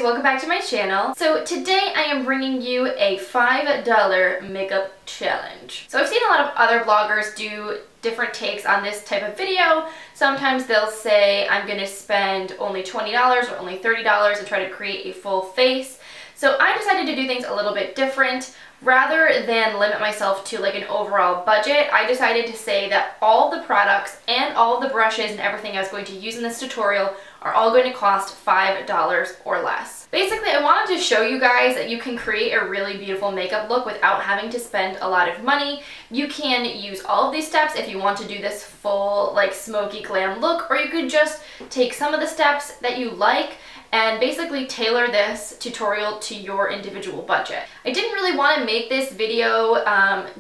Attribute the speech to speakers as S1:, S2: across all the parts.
S1: guys, welcome back to my channel. So today I am bringing you a $5 makeup challenge. So I've seen a lot of other bloggers do different takes on this type of video. Sometimes they'll say I'm gonna spend only $20 or only $30 and try to create a full face. So I decided to do things a little bit different. Rather than limit myself to like an overall budget, I decided to say that all the products and all the brushes and everything I was going to use in this tutorial are all going to cost $5 or less. Basically, I wanted to show you guys that you can create a really beautiful makeup look without having to spend a lot of money. You can use all of these steps if you want to do this full like smoky glam look, or you could just take some of the steps that you like and basically tailor this tutorial to your individual budget. I didn't really want to make this video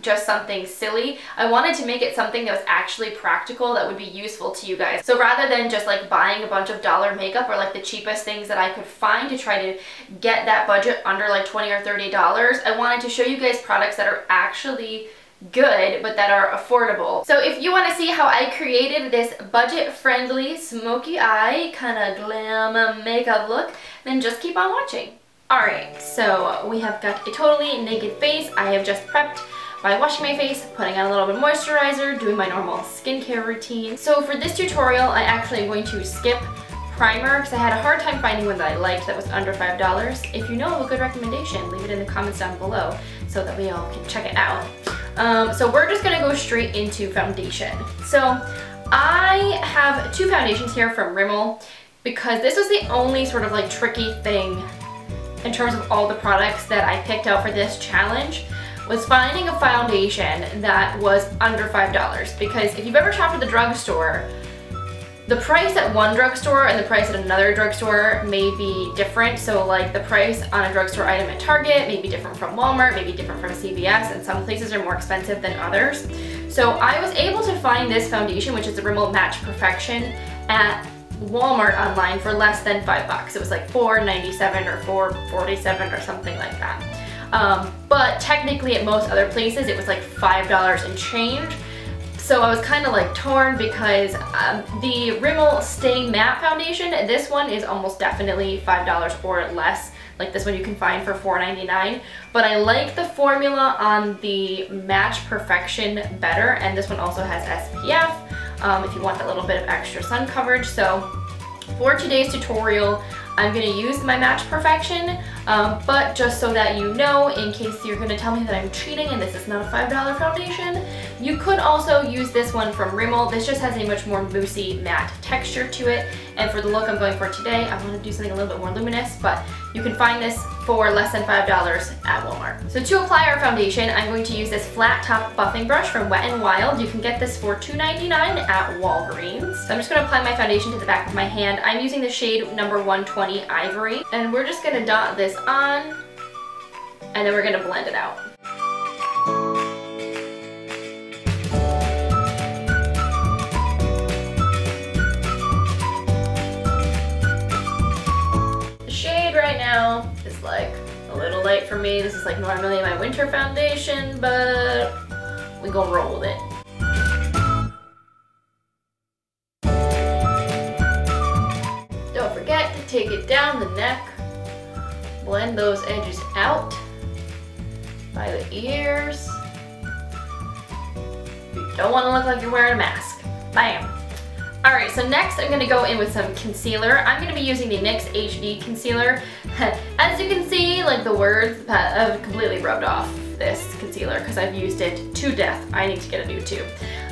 S1: just something silly. I wanted to make it something that was actually practical, that would be useful to you guys. So rather than just like buying a bunch of dollar makeup or like the cheapest things that I could find to try to get that budget under like $20 or $30, I wanted to show you guys products that are actually good but that are affordable. So if you want to see how I created this budget-friendly smoky eye kind of glam makeup look, then just keep on watching. Alright, so we have got a totally naked face. I have just prepped by washing my face, putting on a little bit of moisturizer, doing my normal skincare routine. So for this tutorial, I actually am going to skip primer because I had a hard time finding one that I liked that was under $5. If you know of a good recommendation, leave it in the comments down below so that we all can check it out. So we're just gonna go straight into foundation. So I have two foundations here from Rimmel because this was the only sort of like tricky thing in terms of all the products that I picked out for this challenge, was finding a foundation that was under $5. Because if you've ever shopped at the drugstore, the price at one drugstore and the price at another drugstore may be different. So like the price on a drugstore item at Target may be different from Walmart, may be different from CVS, and some places are more expensive than others. So I was able to find this foundation, which is the Rimmel Match Perfection, at Walmart online for less than $5. It was like $4.97 or $4.47 or something like that. But technically at most other places it was like $5 and change. So I was kind of like torn because the Rimmel Stay Matte Foundation, this one is almost definitely $5 or less. Like this one you can find for $4.99. But I like the formula on the Match Perfection better, and this one also has SPF if you want that little bit of extra sun coverage. So for today's tutorial, I'm going to use my Match Perfection, but just so that you know, in case you're going to tell me that I'm cheating and this is not a $5 foundation, you could also use this one from Rimmel. This just has a much more moussey matte texture to it, and for the look I'm going for today, I want to do something a little bit more luminous, but you can find this for less than $5 at Walmart. So to apply our foundation, I'm going to use this flat top buffing brush from Wet n Wild. You can get this for $2.99 at Walgreens. So I'm just going to apply my foundation to the back of my hand. I'm using the shade number 120 Ivory, and we're just going to dot this on, and then we're going to blend it out. The shade right now is like a little light for me. This is like normally my winter foundation, but we gonna roll with it. Don't forget to take it down the neck. Blend those edges out by the ears. You don't want to look like you're wearing a mask. Bam! Alright, so next I'm going to go in with some concealer. I'm going to be using the NYX HD concealer. As you can see, like the words have completely rubbed off this concealer because I've used it to death. I need to get a new tube.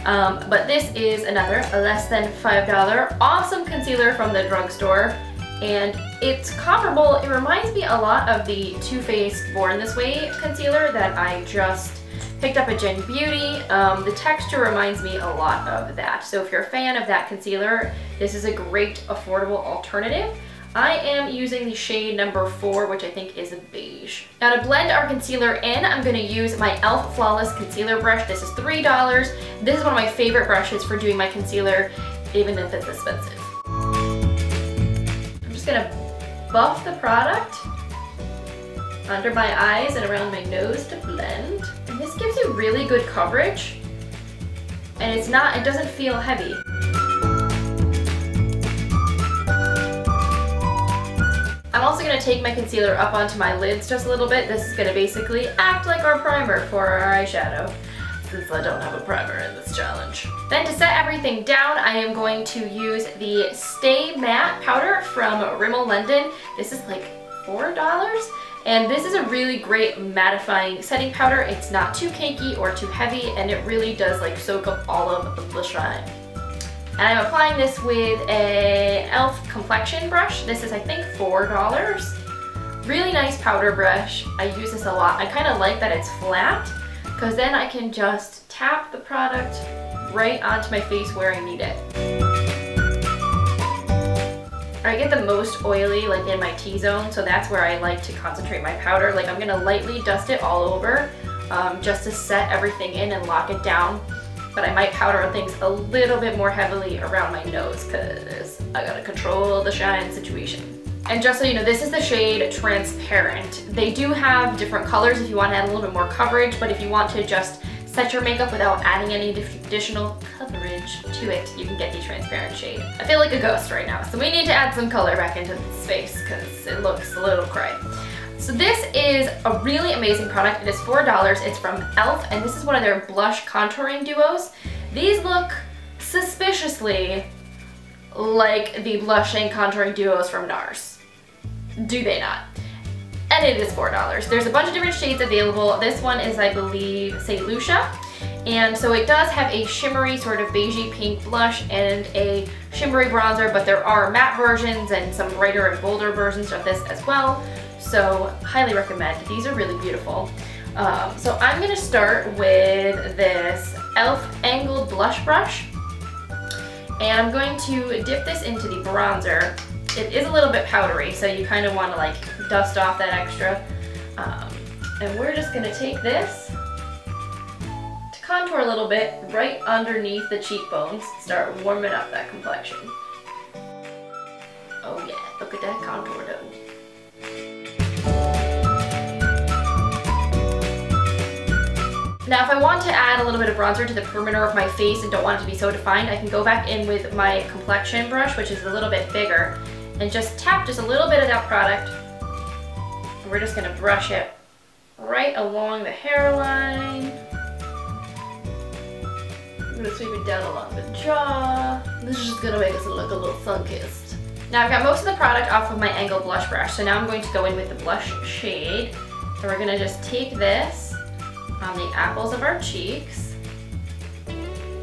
S1: But this is another less than $5 awesome concealer from the drugstore. And it's comparable. It reminds me a lot of the Too Faced Born This Way concealer that I just picked up at Gen Beauty. The texture reminds me a lot of that. So if you're a fan of that concealer, this is a great affordable alternative. I am using the shade number 4, which I think is a beige. Now to blend our concealer in, I'm going to use my E.L.F. Flawless Concealer Brush. This is $3. This is one of my favorite brushes for doing my concealer, even if it's expensive. Gonna buff the product under my eyes and around my nose to blend, and this gives you really good coverage, and it doesn't feel heavy. I'm also also going to take my concealer up onto my lids just a little bit. This is going to basically act like our primer for our eyeshadow, since I don't have a primer in this challenge. Then to set everything down, I am going to use the Stay Matte powder from Rimmel London. This is like $4. And this is a really great mattifying setting powder. It's not too cakey or too heavy, and it really does like soak up all of the shine. And I'm applying this with a E.L.F complexion brush. This is, I think, $4. Really nice powder brush. I use this a lot. I kind of like that it's flat, because then I can just tap the product right onto my face where I need it. I get the most oily like in my T-zone, so that's where I like to concentrate my powder. Like I'm gonna lightly dust it all over just to set everything in and lock it down. But I might powder things a little bit more heavily around my nose because I gotta control the shine situation. And just so you know, this is the shade Transparent. They do have different colors if you want to add a little bit more coverage, but if you want to just set your makeup without adding any additional coverage to it, you can get the Transparent shade. I feel like a ghost right now, so we need to add some color back into this face because it looks a little cray. So this is a really amazing product. It is $4. It's from E.L.F. and this is one of their blush contouring duos. These look suspiciously like the blush and contouring duos from NARS. Do they not? And it is $4. There's a bunch of different shades available. This one is, I believe, say Lucia. And so it does have a shimmery sort of beigey pink blush and a shimmery bronzer, but there are matte versions and some brighter and bolder versions of this as well. So highly recommend. These are really beautiful. So I'm going to start with this E.L.F. angled blush brush. And I'm going to dip this into the bronzer. It is a little bit powdery, so you kind of want to like dust off that extra. And we're just going to take this to contour a little bit right underneath the cheekbones. Start warming up that complexion. Oh yeah, look at that contour though. Now if I want to add a little bit of bronzer to the perimeter of my face and don't want it to be so defined, I can go back in with my complexion brush, which is a little bit bigger, and just tap just a little bit of that product. And we're just going to brush it right along the hairline. I'm going to sweep it down along the jaw. This is just going to make us look a little sun-kissed. Now I've got most of the product off of my angled blush brush, so now I'm going to go in with the blush shade. And we're going to just take this on the apples of our cheeks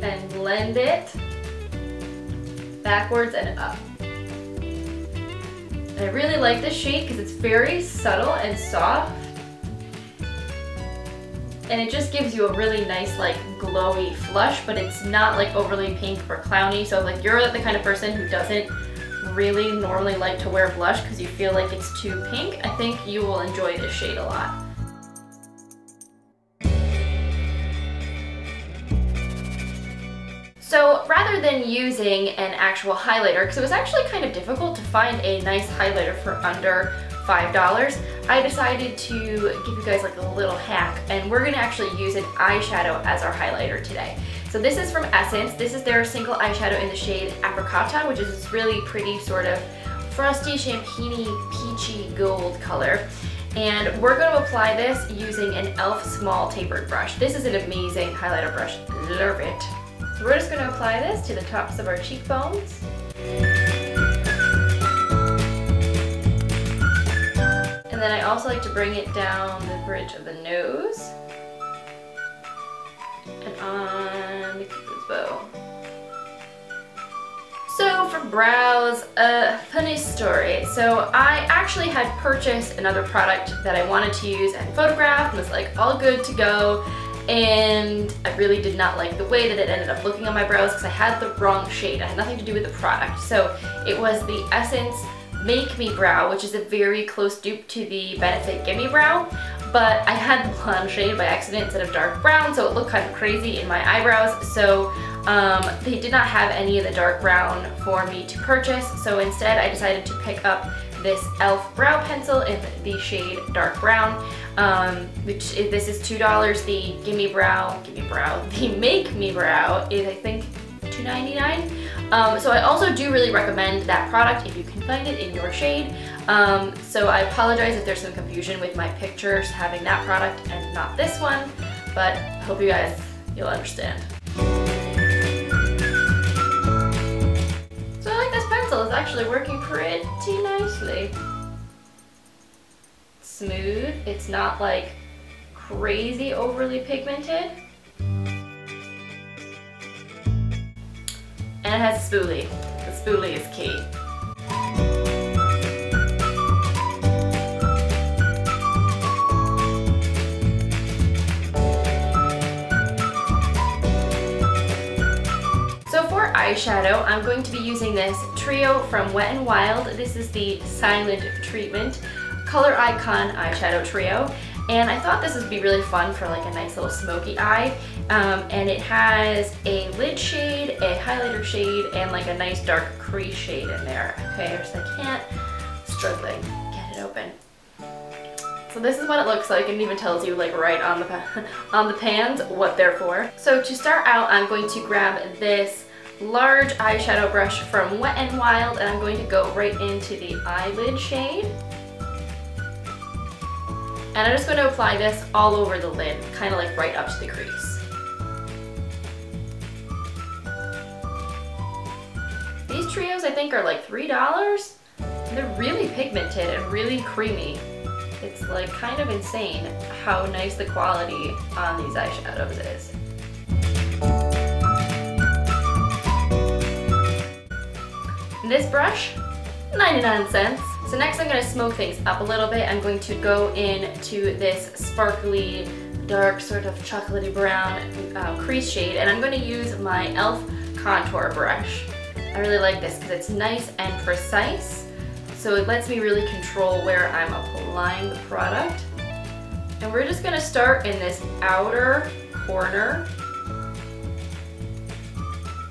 S1: and blend it backwards and up. And I really like this shade because it's very subtle and soft, and it just gives you a really nice like glowy flush, but it's not like overly pink or clowny. So like you're the kind of person who doesn't really normally like to wear blush because you feel like it's too pink, I think you will enjoy this shade a lot. So rather than using an actual highlighter, because it was actually kind of difficult to find a nice highlighter for under $5, I decided to give you guys like a little hack, and we're gonna actually use an eyeshadow as our highlighter today. So this is from Essence. This is their single eyeshadow in the shade Apricotta, which is this really pretty sort of frosty, champagne-y, peachy gold color. And we're going to apply this using an E.L.F. small tapered brush. This is an amazing highlighter brush. Love it. So we're just going to apply this to the tops of our cheekbones. And then I also like to bring it down the bridge of the nose and on the Cupid's bow. So for brows, a funny story. So I actually had purchased another product that I wanted to use and photograph and was like all good to go. And I really did not like the way that it ended up looking on my brows because I had the wrong shade. It had nothing to do with the product. So it was the Essence Make Me Brow, which is a very close dupe to the Benefit Gimme Brow. But I had the blonde shade by accident instead of dark brown, so it looked kind of crazy in my eyebrows. So they did not have any of the dark brown for me to purchase. So instead I decided to pick up this E.L.F. brow pencil in the shade dark brown, this is $2. The the Make Me Brow is, I think, $2.99. So I also do really recommend that product if you can find it in your shade. So I apologize if there's some confusion with my pictures having that product and not this one, but I hope you guys, you'll understand. So I like this pencil, it's actually working pretty nicely. Smooth, it's not like crazy overly pigmented. And it has a spoolie. The spoolie is key. So for eyeshadow, I'm going to be using this trio from Wet n Wild. This is the Silent Treatment Color Eyecon eyeshadow trio. And I thought this would be really fun for like a nice little smoky eye. And it has a lid shade, a highlighter shade, and like a nice dark crease shade in there. Okay, I can't, struggling, get it open. So this is what it looks like, and it even tells you like right on the pans what they're for. So to start out, I'm going to grab this large eyeshadow brush from Wet n Wild, and I'm going to go right into the eyelid shade. And I'm just going to apply this all over the lid, kind of like right up to the crease. These trios I think are like $3. They're really pigmented and really creamy. It's like kind of insane how nice the quality on these eyeshadows is. This brush, 99 cents. So next I'm going to smoke things up a little bit. I'm going to go into this sparkly, dark, sort of chocolatey brown crease shade, and I'm going to use my E.L.F. contour brush. I really like this because it's nice and precise, so it lets me really control where I'm applying the product. And we're just going to start in this outer corner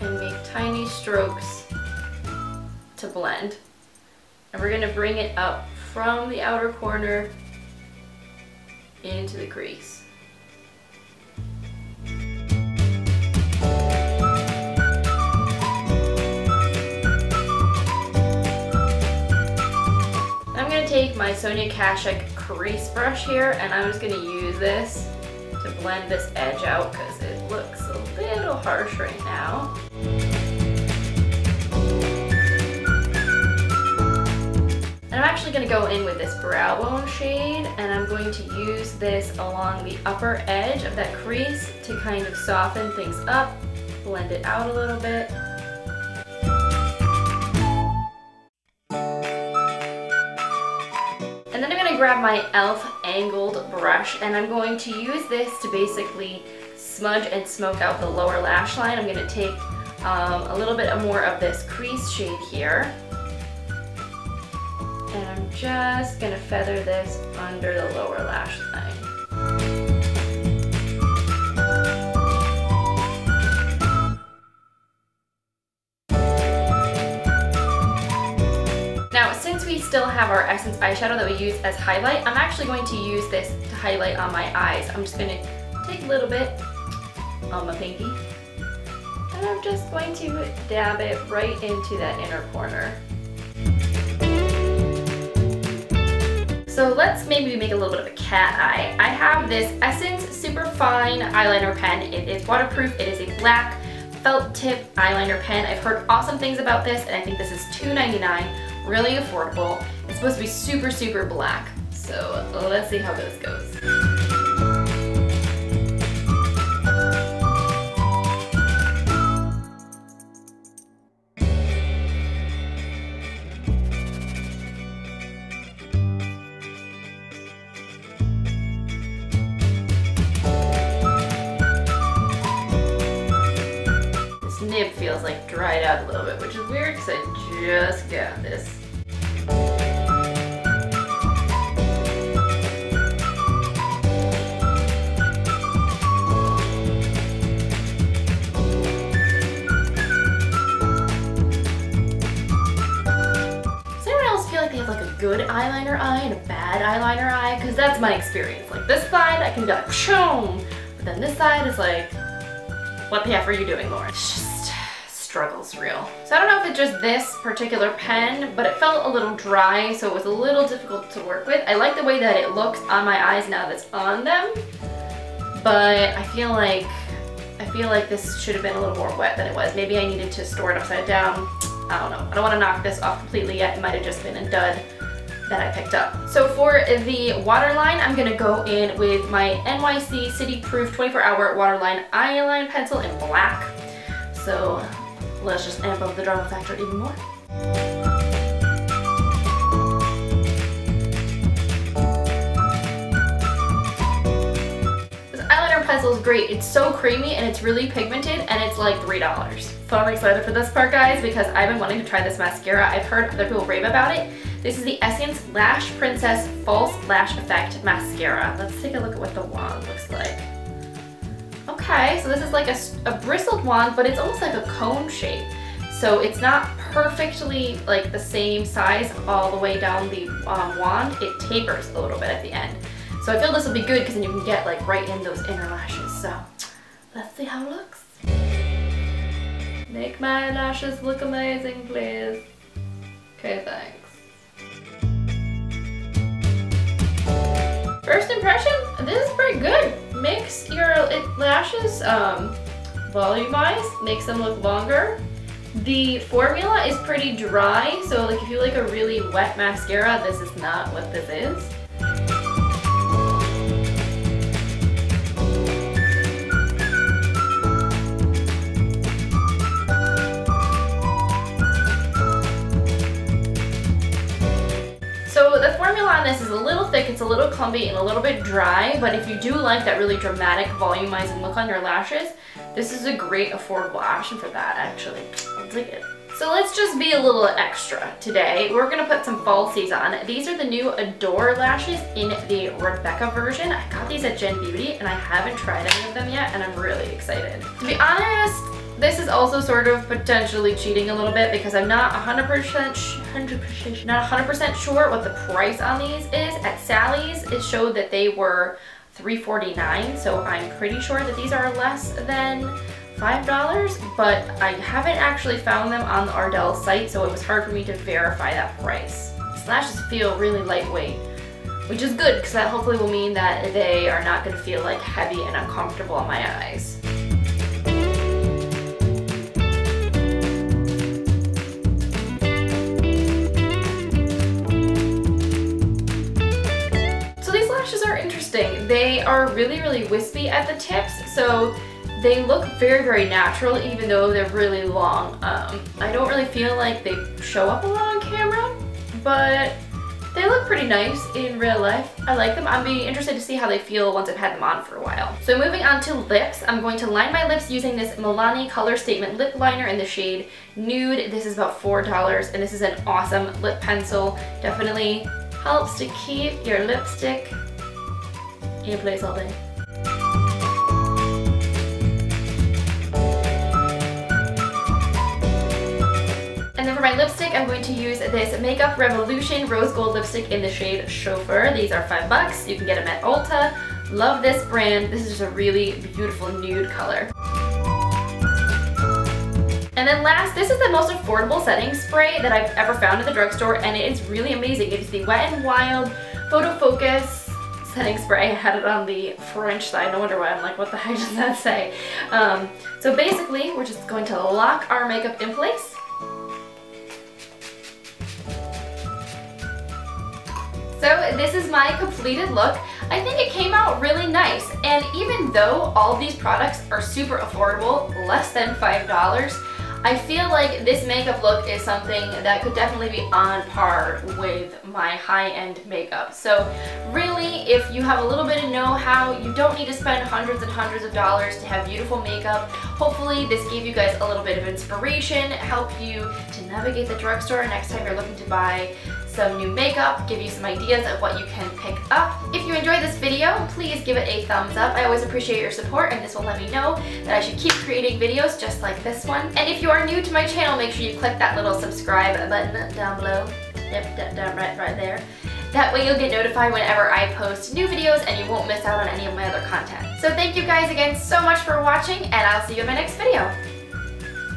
S1: and make tiny strokes to blend. And we're going to bring it up from the outer corner into the crease. I'm going to take my Sonia Kashuk crease brush here, and I'm just going to use this to blend this edge out because it looks a little harsh right now. And I'm actually going to go in with this brow bone shade, and I'm going to use this along the upper edge of that crease to kind of soften things up, blend it out a little bit. And then I'm going to grab my E.L.F. angled brush, and I'm going to use this to basically smudge and smoke out the lower lash line. I'm going to take a little bit more of this crease shade here. And I'm just going to feather this under the lower lash line. Now, since we still have our Essence eyeshadow that we use as highlight, I'm actually going to use this to highlight on my eyes. I'm just going to take a little bit on my pinky, and I'm just going to dab it right into that inner corner. So let's maybe make a little bit of a cat eye. I have this Essence Superfine eyeliner pen. It is waterproof. It is a black felt tip eyeliner pen. I've heard awesome things about this, and I think this is $2.99, really affordable. It's supposed to be super, super black. So let's see how this goes. Nib feels like dried out a little bit, which is weird because I just got this. Does anyone else feel like they have like a good eyeliner eye and a bad eyeliner eye? Because that's my experience. Like this side I can be like, pshoom, but then this side is like, what the F are you doing, Lauren? It's just struggle's real. So I don't know if it's just this particular pen, but it felt a little dry, so it was a little difficult to work with. I like the way that it looks on my eyes now that's on them, but I feel like this should have been a little more wet than it was. Maybe I needed to store it upside down. I don't know. I don't want to knock this off completely yet. It might have just been a dud that I picked up. So for the waterline, I'm going to go in with my NYC City Proof 24-hour waterline eyeline pencil in black. So let's just amp up the drama factor even more. Pencil is great. It's so creamy and it's really pigmented and it's like $3. So I'm excited for this part, guys, because I've been wanting to try this mascara. I've heard other people rave about it. This is the Essence Lash Princess False Lash Effect Mascara. Let's take a look at what the wand looks like. Okay, so this is like a bristled wand, but it's almost like a cone shape. So it's not perfectly like the same size all the way down the wand. It tapers a little bit at the end. So I feel this will be good because then you can get like right in those inner lashes. So let's see how it looks. Make my lashes look amazing, please. Okay, thanks. First impression, this is pretty good. Makes your lashes volumize, makes them look longer. The formula is pretty dry, so like if you like a really wet mascara, this is not what this is. So the formula on this is a little thick, it's a little clumpy and a little bit dry, but if you do like that really dramatic volumizing look on your lashes, this is a great affordable option for that, actually. I'll dig it. So let's just be a little extra today. We're gonna put some falsies on. These are the new Adore lashes in the Rebecca version. I got these at Gen Beauty and I haven't tried any of them yet and I'm really excited. To be honest, this is also sort of potentially cheating a little bit because I'm not 100% sure what the price on these is. At Sally's, it showed that they were $3.49, so I'm pretty sure that these are less than $5, but I haven't actually found them on the Ardell site, so it was hard for me to verify that price. These lashes feel really lightweight, which is good because that hopefully will mean that they are not going to feel like heavy and uncomfortable on my eyes. Are interesting. They are really, really wispy at the tips, so they look very, very natural even though they're really long. I don't really feel like they show up a lot on camera, but they look pretty nice in real life. I like them. I'll be interested to see how they feel once I've had them on for a while. So moving on to lips, I'm going to line my lips using this Milani Color Statement Lip Liner in the shade Nude. This is about $4 and this is an awesome lip pencil. Definitely helps to keep your lipstick in place all day. And then for my lipstick, I'm going to use this Makeup Revolution Rose Gold lipstick in the shade Chauffeur. These are $5. You can get them at Ulta. Love this brand. This is just a really beautiful nude color. And then last, this is the most affordable setting spray that I've ever found at the drugstore, and it is really amazing. It is the Wet n Wild Photo Focus setting spray. I had it on the French side. No wonder why I'm like, what the heck does that say? So basically, we're just going to lock our makeup in place. So this is my completed look. I think it came out really nice, and even though all of these products are super affordable, less than $5, I feel like this makeup look is something that could definitely be on par with my high-end makeup. So really, if you have a little bit of know-how, you don't need to spend hundreds and hundreds of dollars to have beautiful makeup. Hopefully this gave you guys a little bit of inspiration, help you to navigate the drugstore next time you're looking to buy some new makeup, give you some ideas of what you can pick up. If you enjoyed this video, please give it a thumbs up. I always appreciate your support, and this will let me know that I should keep creating videos just like this one. And if you are new to my channel, make sure you click that little subscribe button down below. Yep, down right there. That way you'll get notified whenever I post new videos and you won't miss out on any of my other content. So thank you guys again so much for watching, and I'll see you in my next video.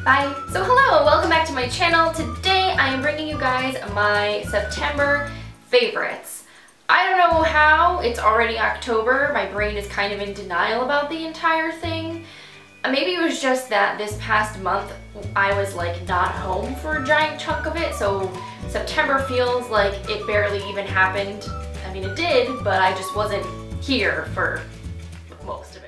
S1: Bye! So hello, welcome back to my channel. Today I am bringing you guys my September favorites. I don't know how, it's already October. My brain is kind of in denial about the entire thing. Maybe it was just that this past month I was like not home for a giant chunk of it, so September feels like it barely even happened. I mean it did, but I just wasn't here for most of it.